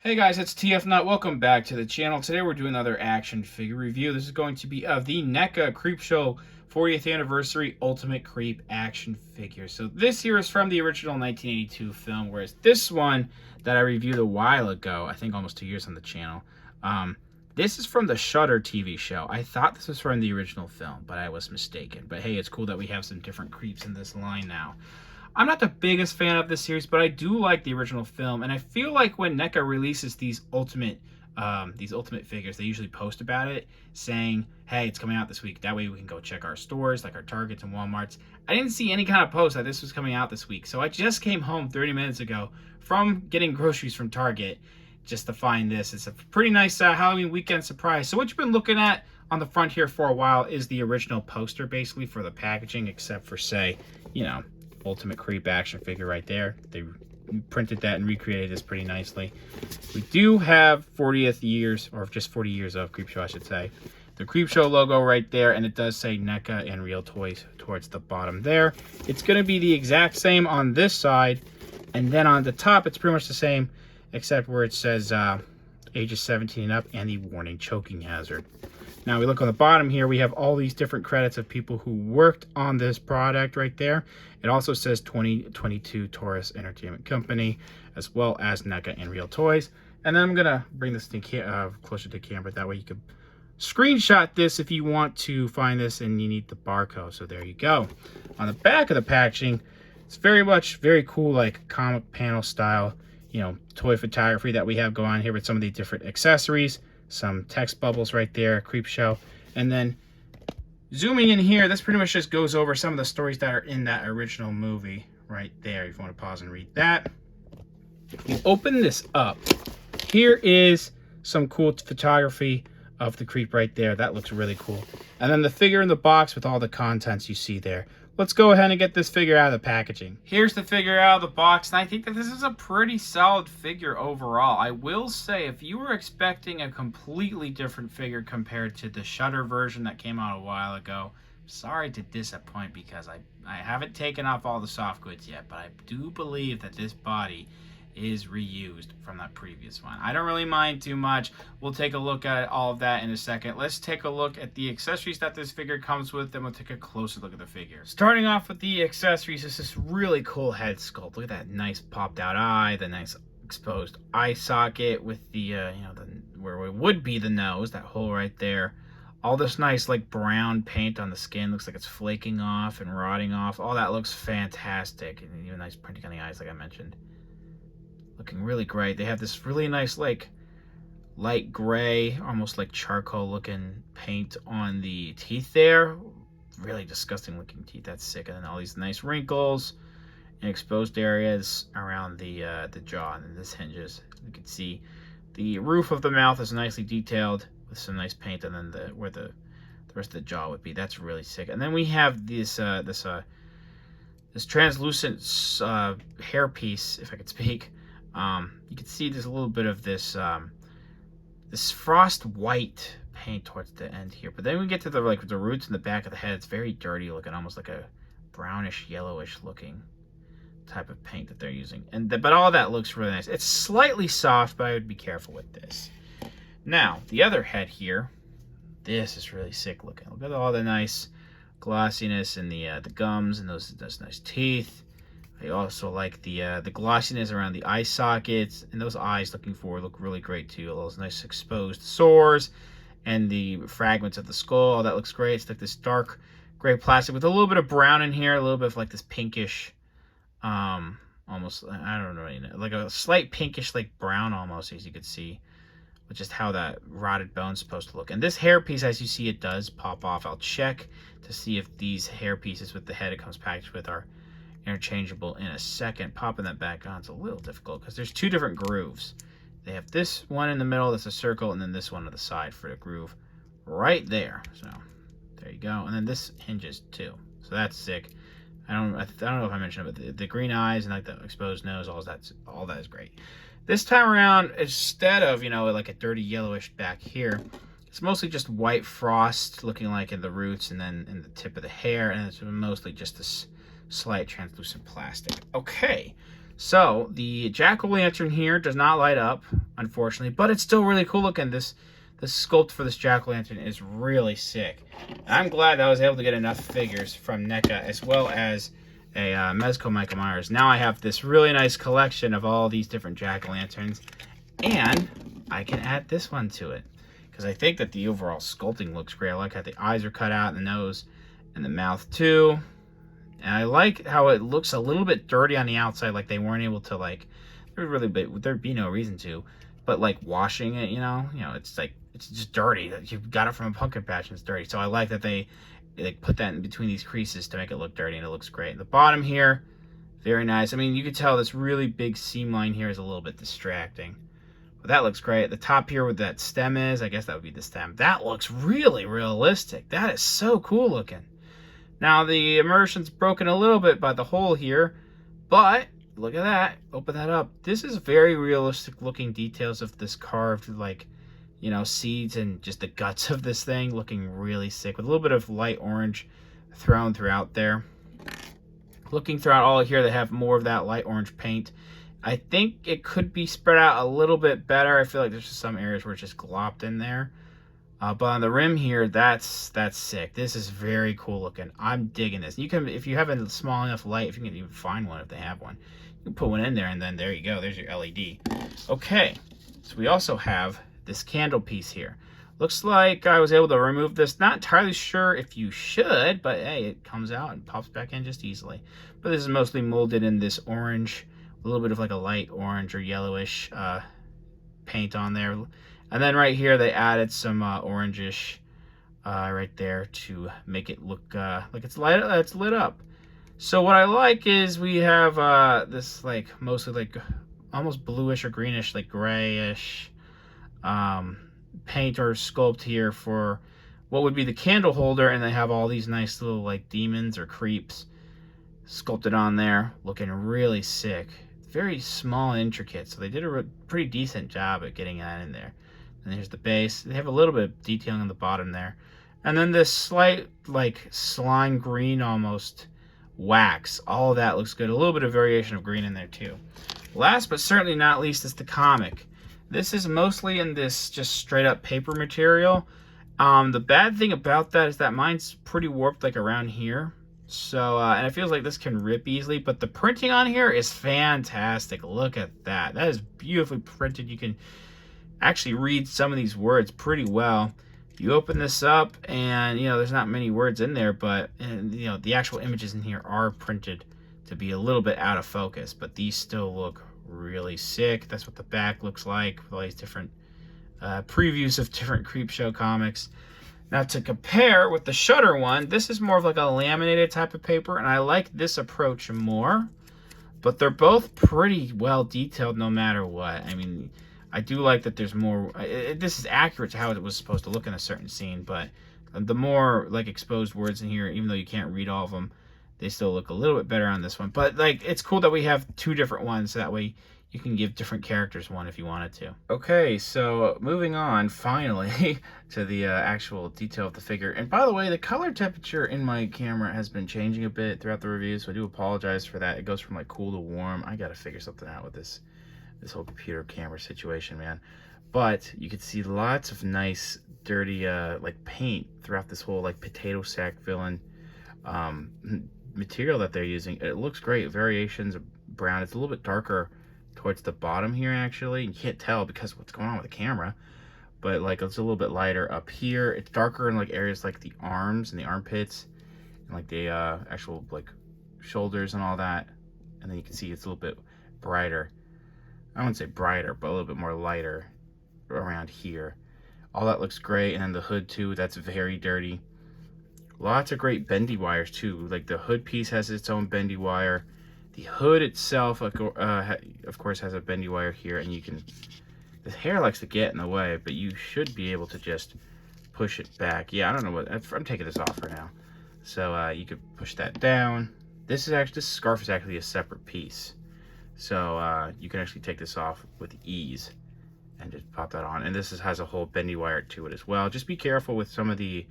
Hey guys, it's TF Nut. Welcome back to the channel. Today we're doing another action figure review. This is going to be of the NECA Creepshow 40th Anniversary Ultimate Creep action figure. So this here is from the original 1982 film, whereas this one that I reviewed a while ago, I think almost 2 years on the channel, this is from the Shudder TV show. I thought this was from the original film, but I was mistaken. But hey, it's cool that we have some different creeps in this line now. I'm not the biggest fan of this series, but I do like the original film, and I feel like when NECA releases these ultimate figures, they usually post about it, saying, "Hey, it's coming out this week." That way, we can go check our stores, like our Targets and WalMarts. I didn't see any kind of post that this was coming out this week, so I just came home 30 minutes ago from getting groceries from Target just to find this. It's a pretty nice Halloween weekend surprise. So what you've been looking at on the front here for a while is the original poster, basically, for the packaging, except for, say, Ultimate Creep action figure right there. They printed that and recreated this pretty nicely. We do have 40th years, or just 40 years of Creepshow, I should say. The Creepshow logo right there, and it does say NECA and Real Toys towards the bottom there. It's going to be the exact same on this side, and then on the top, it's pretty much the same, except where it says ages 17 and up and the warning choking hazard. Now we look on the bottom here, we have all these different credits of people who worked on this product right there. It also says 2022 Taurus Entertainment Company, as well as NECA and Real Toys. And then I'm gonna bring this thing closer to camera, that way you can screenshot this if you want to find this and you need the barcode. So there you go. On the back of the packaging, it's very cool, like comic panel style, toy photography that we have going on here with some of the different accessories. Some text bubbles right there, Creepshow. And then zooming in here, this pretty much just goes over some of the stories that are in that original movie right there, if you want to pause and read that. You open this up. Here is some cool photography of the creep right there. That looks really cool. And then the figure in the box with all the contents you see there. Let's go ahead and get this figure out of the packaging. Here's the figure out of the box, and I think that this is a pretty solid figure overall. I will say, if you were expecting a completely different figure compared to the Shudder version that came out a while ago, sorry to disappoint, because I haven't taken off all the soft goods yet, but I do believe that this body is reused from that previous one. I don't really mind too much. We'll take a look at all of that in a second. Let's take a look at the accessories that this figure comes with, then we'll take a closer look at the figure. Starting off with the accessories, is this really cool head sculpt. Look at that nice popped out eye, the nice exposed eye socket with the where it would be the nose, that hole right there. All this nice like brown paint on the skin, looks like it's flaking off and rotting off. All that looks fantastic, and even nice printing on the eyes, like I mentioned. Looking really great. They have this really nice like light gray, almost like charcoal looking paint on the teeth there. Really disgusting looking teeth. That's sick. And then all these nice wrinkles and exposed areas around the jaw, and then this hinges. You can see the roof of the mouth is nicely detailed with some nice paint, and then where the rest of the jaw would be. That's really sick. And then we have this translucent hair piece, if I could speak. You can see there's a little bit of this this frost white paint towards the end here, but then we get to the roots in the back of the head. It's very dirty looking, almost like a brownish yellowish looking type of paint that they're using, but all that looks really nice. It's slightly soft, but I would be careful with this. Now the other head here, this is really sick looking. Look at all the nice glossiness in the gums and those nice teeth. I also like the glossiness around the eye sockets, and those eyes looking forward look really great too. All those nice exposed sores and the fragments of the skull, all that looks great. It's like this dark gray plastic with a little bit of brown in here, a little bit of like this pinkish, almost, I don't know, like a slight pinkish like brown almost, as you could see, with just how that rotted bone's supposed to look. And this hair piece, as you see, it does pop off. I'll check to see if these hair pieces with the head it comes packaged with are interchangeable in a second. Popping that back on is a little difficult because there's two different grooves. They have this one in the middle that's a circle, and then this one on the side for the groove right there. So there you go. And then this hinges too, so that's sick. I don't know if I mentioned it, but the green eyes and like the exposed nose, all that is great. This time around, instead of like a dirty yellowish back here, it's mostly just white frost looking like in the roots and then in the tip of the hair, and it's mostly just this slight translucent plastic. Okay, So the jack-o'-lantern here does not light up, unfortunately, but it's still really cool looking. This sculpt for this jack-o'-lantern is really sick. I'm glad that I was able to get enough figures from NECA as well as a Mezco Michael Myers. Now I have this really nice collection of all these different jack-o'-lanterns, and I can add this one to it because I think that the overall sculpting looks great. I like how the eyes are cut out, and the nose, and the mouth too. And I like how it looks a little bit dirty on the outside, like they weren't able to, like, there'd be no reason to, but like washing it, you know, it's like, it's just dirty. You got it from a pumpkin patch and it's dirty. So I like that they put that in between these creases to make it look dirty, and it looks great. The bottom here, very nice. I mean, you can tell this really big seam line here is a little bit distracting, but that looks great. The top here where that stem is, I guess that would be the stem. That looks really realistic. That is so cool looking. Now the immersion's broken a little bit by the hole here, but look at that. Open that up. This is very realistic looking details of this carved, like, you know, seeds and just the guts of this thing, looking really sick with a little bit of light orange thrown throughout there. Looking throughout all of here, they have more of that light orange paint. I think it could be spread out a little bit better. I feel like there's just some areas where it's just glopped in there. But on the rim here, that's sick. This is very cool looking. I'm digging this. You can, if you have a small enough light, if you can even find one, if they have one, you can put one in there, and then there you go. There's your LED. Okay, so we also have this candle piece here. Looks like I was able to remove this. Not entirely sure if you should, but hey, it comes out and pops back in just easily. But this is mostly molded in this orange, a little bit of like a light orange or yellowish paint on there. And then right here, they added some orangish right there to make it look like it's lit up. So what I like is we have this like mostly like almost bluish or greenish, like grayish paint or sculpt here for what would be the candle holder, and they have all these nice little like demons or creeps sculpted on there, looking really sick. Very small and intricate, so they did a pretty decent job at getting that in there. And here's the base. They have a little bit of detailing on the bottom there. And then this slight, like, slime green almost wax. All of that looks good. A little bit of variation of green in there, too. Last but certainly not least is the comic. This is mostly in this just straight-up paper material. The bad thing about that is that mine's pretty warped, like, around here. So, and it feels like this can rip easily. But the printing on here is fantastic. Look at that. That is beautifully printed. You can actually read some of these words pretty well. You open this up, and you know there's not many words in there, but you know the actual images in here are printed to be a little bit out of focus, but these still look really sick. That's what the back looks like with all these different previews of different Creepshow comics. Now to compare with the Shutter one, this is more of like a laminated type of paper, and I like this approach more, but they're both pretty well detailed no matter what. I mean, I do like that there's more, this is accurate to how it was supposed to look in a certain scene, but the more like exposed words in here, even though you can't read all of them, they still look a little bit better on this one. But like, it's cool that we have two different ones, so that way you can give different characters one if you wanted to. Okay, so moving on finally to the actual detail of the figure. And by the way, the color temperature in my camera has been changing a bit throughout the review, so I do apologize for that. It goes from like cool to warm. I gotta figure something out with this whole computer camera situation, man. But you can see lots of nice dirty like paint throughout this whole like potato sack villain material that they're using. It looks great. Variations of brown. It's a little bit darker towards the bottom here, actually. You can't tell because of what's going on with the camera, but like it's a little bit lighter up here. It's darker in like areas like the arms and the armpits and like the actual like shoulders and all that. And then you can see it's a little bit brighter. I wouldn't say brighter, but a little bit more lighter around here. All that looks great. And then the hood too, that's very dirty. Lots of great bendy wires too. Like the hood piece has its own bendy wire. The hood itself, of course, has a bendy wire here, and you can, the hair likes to get in the way, but you should be able to just push it back. Yeah, I don't know what, I'm taking this off for now. So you could push that down. This scarf is actually a separate piece. So you can actually take this off with ease and just pop that on. And this has a whole bendy wire to it as well. Just be careful with some of the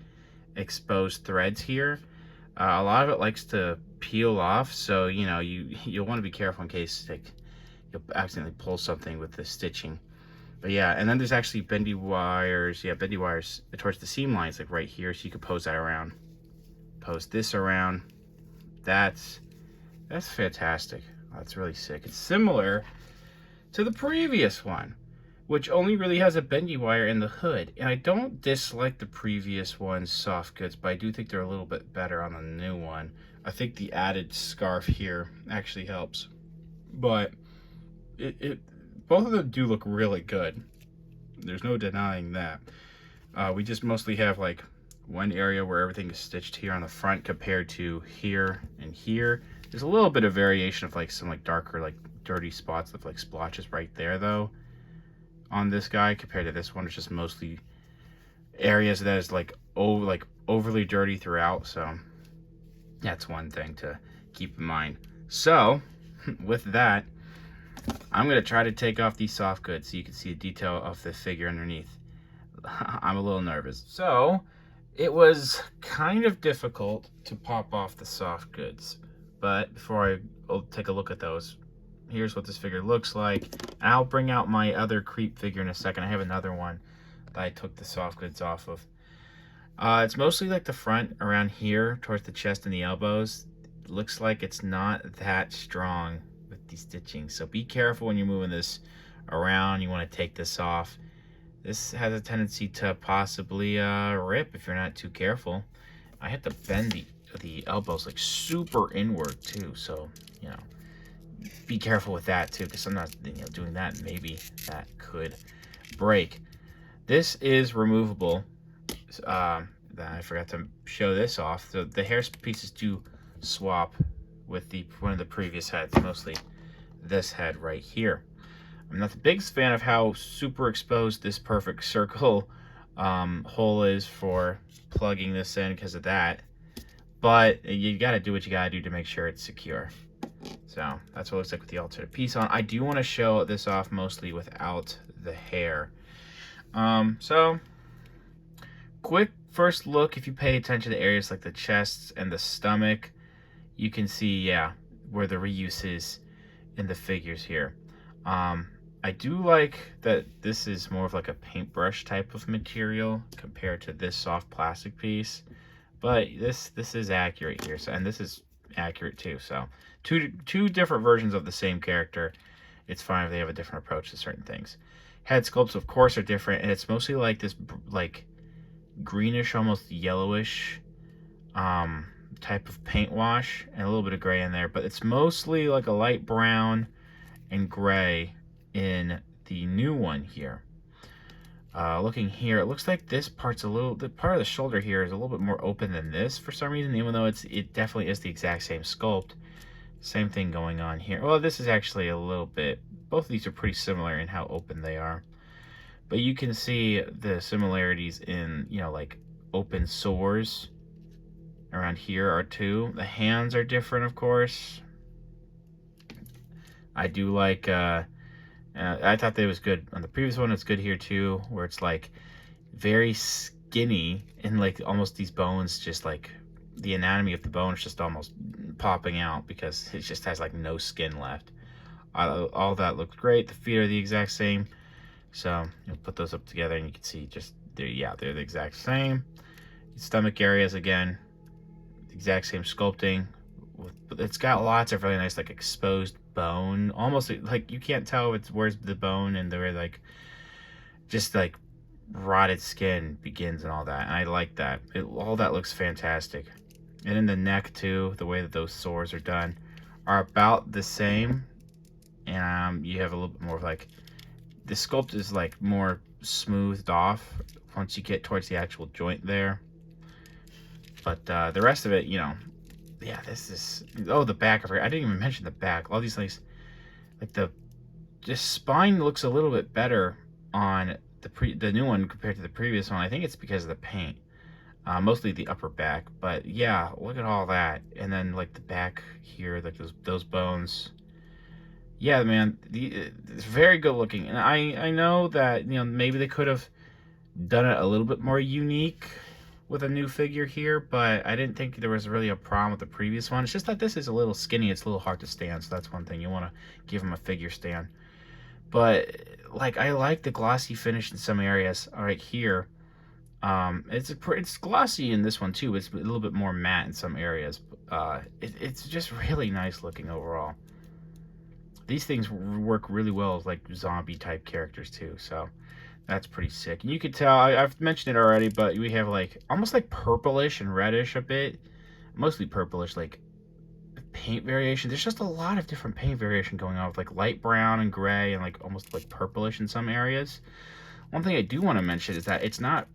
exposed threads here. A lot of it likes to peel off, so you know you'll want to be careful in case like you'll accidentally pull something with the stitching. But yeah, and then there's actually bendy wires. Yeah, bendy wires towards the seam lines, like right here, so you could pose that around. Pose this around. That's fantastic. That's really sick. It's similar to the previous one, which only really has a bendy wire in the hood. And I don't dislike the previous one's soft goods, but I do think they're a little bit better on the new one. I think the added scarf here actually helps. But both of them do look really good. There's no denying that. We just mostly have like one area where everything is stitched here on the front compared to here and here. There's a little bit of variation of like some like darker like dirty spots of like splotches right there though on this guy compared to this one. It's just mostly areas that is like overly dirty throughout, so that's one thing to keep in mind. So with that, I'm going to try to take off these soft goods so you can see the detail of the figure underneath. I'm a little nervous. So it was kind of difficult to pop off the soft goods, but before I'll take a look at those, here's what this figure looks like. And I'll bring out my other creep figure in a second. I have another one that I took the soft goods off of. It's mostly like the front around here towards the chest and the elbows. It looks like it's not that strong with the stitching, so be careful when you're moving this around. You want to take this off. This has a tendency to possibly rip if you're not too careful. I have to bend the elbows like super inward too, so you know, be careful with that too, because sometimes doing that, maybe that could break. This is removable. I forgot to show this off. So the hair pieces do swap with one of the previous heads, mostly this head right here. I'm not the biggest fan of how super exposed this perfect circle hole is for plugging this in because of that, but you got to do what you got to do to make sure it's secure. So that's what it looks like with the alternate piece on. I do want to show this off mostly without the hair. So quick first look, if you pay attention to areas like the chest and the stomach, you can see, yeah, where the reuse is in the figures here. I do like that this is more of like a paintbrush type of material compared to this soft plastic piece, but this is accurate here. So, and this is accurate too. So two different versions of the same character. It's fine if they have a different approach to certain things. Head sculpts, of course, are different, and it's mostly like this like greenish, almost yellowish type of paint wash, and a little bit of gray in there, but it's mostly like a light brown and gray in the new one here. Looking here, it looks like this part's the part of the shoulder here is a little bit more open than this for some reason, even though it definitely is the exact same sculpt. Same thing going on here. Well, this is actually a little bit, both of these are pretty similar in how open they are, but you can see the similarities in, you know, like open sores around here are too. The hands are different, of course. I do like I thought that was good on the previous one. It's good here too, where it's like very skinny and like almost these bones, just like the anatomy of the bone is just almost popping out because it just has like no skin left. All that looks great. The feet are the exact same, so you'll put those up together and you can see just they're the exact same. Stomach areas again, the exact same sculpting. It's got lots of really nice like exposed bone, almost like you can't tell where's the bone and where like just like rotted skin begins and all that, and I like that. All that looks fantastic. And in the neck too, the way that those sores are done are about the same, and you have a little bit more of like the sculpt is like more smoothed off once you get towards the actual joint there, but the rest of it, you know, yeah, this is, oh, the back of her, I didn't even mention the back. All these things, like the spine looks a little bit better on the new one compared to the previous one. I think it's because of the paint, mostly the upper back, but yeah, look at all that. And then like the back here, like those bones. Yeah, man, it's very good looking. And I know that, you know, maybe they could have done it a little bit more unique with a new figure here, but I didn't think there was really a problem with the previous one. It's just that this is a little skinny. It's a little hard to stand, so that's one thing. You want to give him a figure stand. But like, I like the glossy finish in some areas. All right, here, it's glossy in this one too. It's a little bit more matte in some areas. It's just really nice looking overall. These things work really well as like zombie type characters too, so that's pretty sick. And you could tell, I've mentioned it already, but we have like almost like purplish and reddish a bit, mostly purplish, like paint variation. There's just a lot of different paint variation going on with like light brown and gray and like almost like purplish in some areas. One thing I do want to mention is that it's not,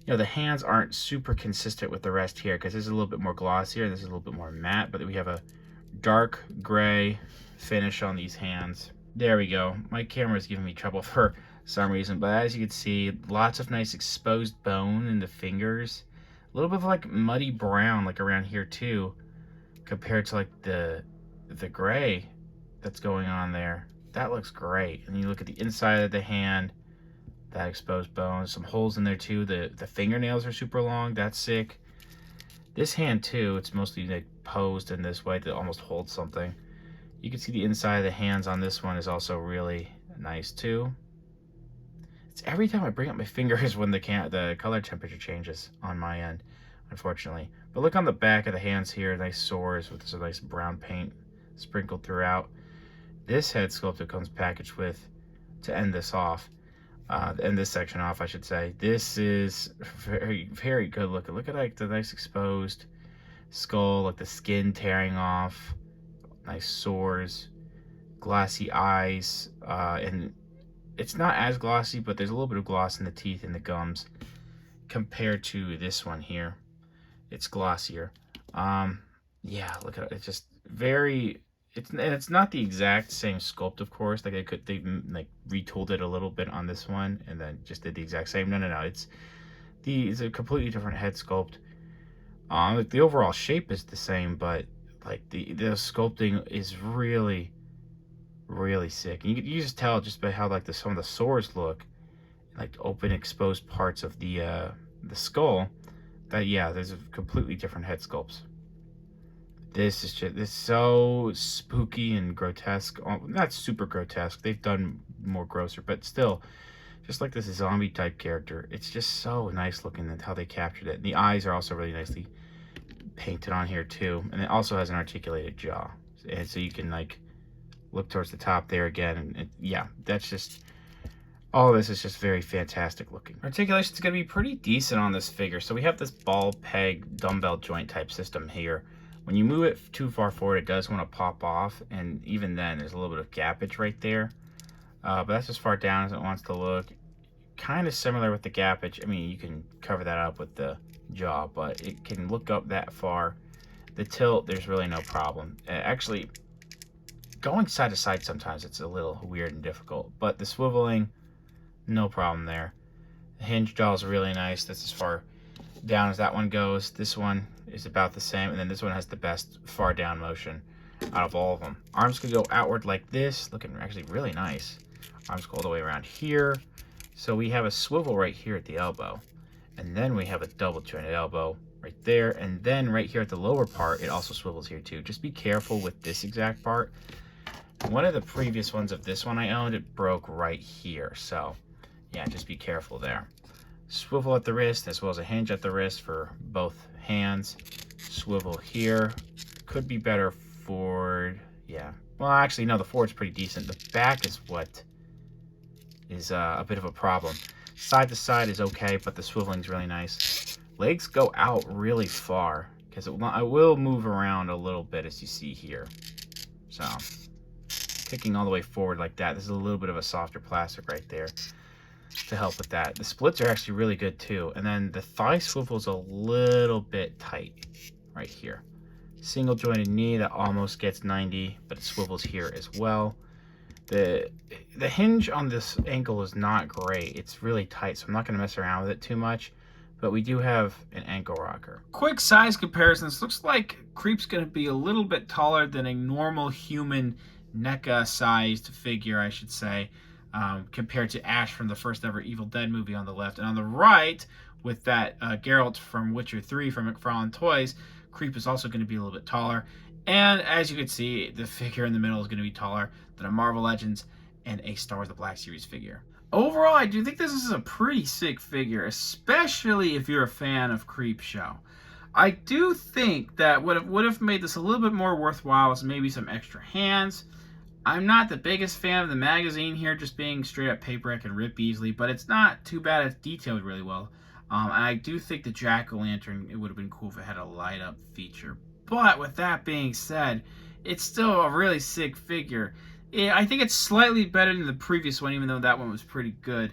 you know, the hands aren't super consistent with the rest here, because this is a little bit more glossier, this is a little bit more matte, but we have a dark gray finish on these hands. There we go. My camera is giving me trouble for some reason, but as you can see, lots of nice exposed bone in the fingers. A little bit of like muddy brown like around here too, compared to like the gray that's going on there. That looks great. And you look at the inside of the hand, that exposed bone, some holes in there too. The fingernails are super long. That's sick. This hand too, it's mostly like posed in this way to almost hold something. You can see the inside of the hands on this one is also really nice too. It's every time I bring up my fingers when the color temperature changes on my end, unfortunately. But look on the back of the hands here, nice sores with some nice brown paint sprinkled throughout. This head sculpture comes packaged with, to end this off, end this section off, I should say. This is very, very good looking. Look at like the nice exposed skull, like the skin tearing off, nice sores, glassy eyes, and it's not as glossy, but there's a little bit of gloss in the teeth and the gums compared to this one here. It's glossier. Yeah, look at it. It's just very, it's not the exact same sculpt, of course. Like they like retooled it a little bit on this one and then just did the exact same. No. It's a completely different head sculpt. Like the overall shape is the same, but like the sculpting is really, really sick. And you just tell just by how like some of the sores look, like open exposed parts of the skull, that yeah, there's a completely different head sculpts. This is just so spooky and grotesque. Not super grotesque. They've done more grosser, but still, just like this zombie type character, it's just so nice looking how they captured it. And the eyes are also really nicely painted on here too, and it also has an articulated jaw, and so you can like look towards the top there again, and yeah, that's just, all this is just very fantastic looking. Articulation is going to be pretty decent on this figure. So we have this ball peg dumbbell joint type system here. When you move it too far forward, it does want to pop off, and even then there's a little bit of gappage right there, but that's as far down as it wants to look. Kind of similar with the gappage. I mean, you can cover that up with the jaw, but it can look up that far. The tilt, there's really no problem. Actually, going side to side sometimes it's a little weird and difficult, but the swiveling, no problem there. The hinge jaw is really nice. That's as far down as that one goes. This one is about the same, and then this one has the best far down motion out of all of them. Arms could go outward like this, looking actually really nice. Arms go all the way around here. So we have a swivel right here at the elbow, and then we have a double jointed elbow right there, and then right here at the lower part, it also swivels here too. Just be careful with this exact part. One of the previous ones of this one I owned, it broke right here, so yeah, just be careful there. Swivel at the wrist as well as a hinge at the wrist for both hands. Swivel here. Could be better forward. Yeah. Well, actually, no, the forward's pretty decent. The back is what is a bit of a problem. Side to side is okay, but the swiveling's really nice. Legs go out really far because it will move around a little bit, as you see here. So, kicking all the way forward like that. This is a little bit of a softer plastic right there to help with that. The splits are actually really good too. And then the thigh swivel's a little bit tight right here. Single jointed knee that almost gets 90, but it swivels here as well. The hinge on this ankle is not great. It's really tight, so I'm not going to mess around with it too much. But we do have an ankle rocker. Quick size comparisons. Looks like Creep's going to be a little bit taller than a normal human NECA sized figure, I should say. compared to Ash from the first ever Evil Dead movie on the left. And on the right, with that Geralt from Witcher 3 from McFarlane Toys, Creep is also going to be a little bit taller. And as you can see, the figure in the middle is going to be taller than a Marvel Legends and a Star Wars The Black Series figure. Overall, I do think this is a pretty sick figure, especially if you're a fan of Creepshow. I do think that what would have made this a little bit more worthwhile is maybe some extra hands. I'm not the biggest fan of the magazine here, just being straight up paper I can rip easily, but it's not too bad. It's detailed really well. And I do think the jack-o'-lantern, it would have been cool if it had a light-up feature. But with that being said, it's still a really sick figure. I think it's slightly better than the previous one, even though that one was pretty good.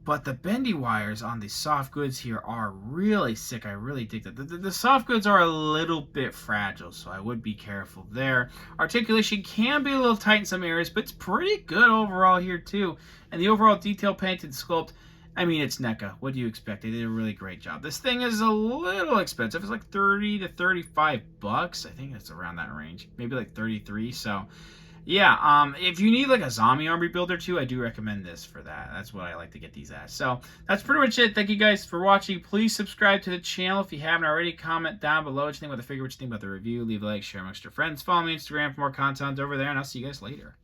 But the bendy wires on the soft goods here are really sick. I really dig that. The soft goods are a little bit fragile, so I would be careful there. Articulation can be a little tight in some areas, but it's pretty good overall here too. And the overall detail painted sculpt, I mean, it's NECA. What do you expect? They did a really great job. This thing is a little expensive. It's like 30 to 35 bucks. I think it's around that range. Maybe like 33. So yeah, if you need like a zombie army builder too, I do recommend this for that. That's what I like to get these as. So that's pretty much it. Thank you guys for watching. Please subscribe to the channel if you haven't already. Comment down below what you think about the figure, what you think about the review. Leave a like, share amongst your friends. Follow me on Instagram for more content over there, and I'll see you guys later.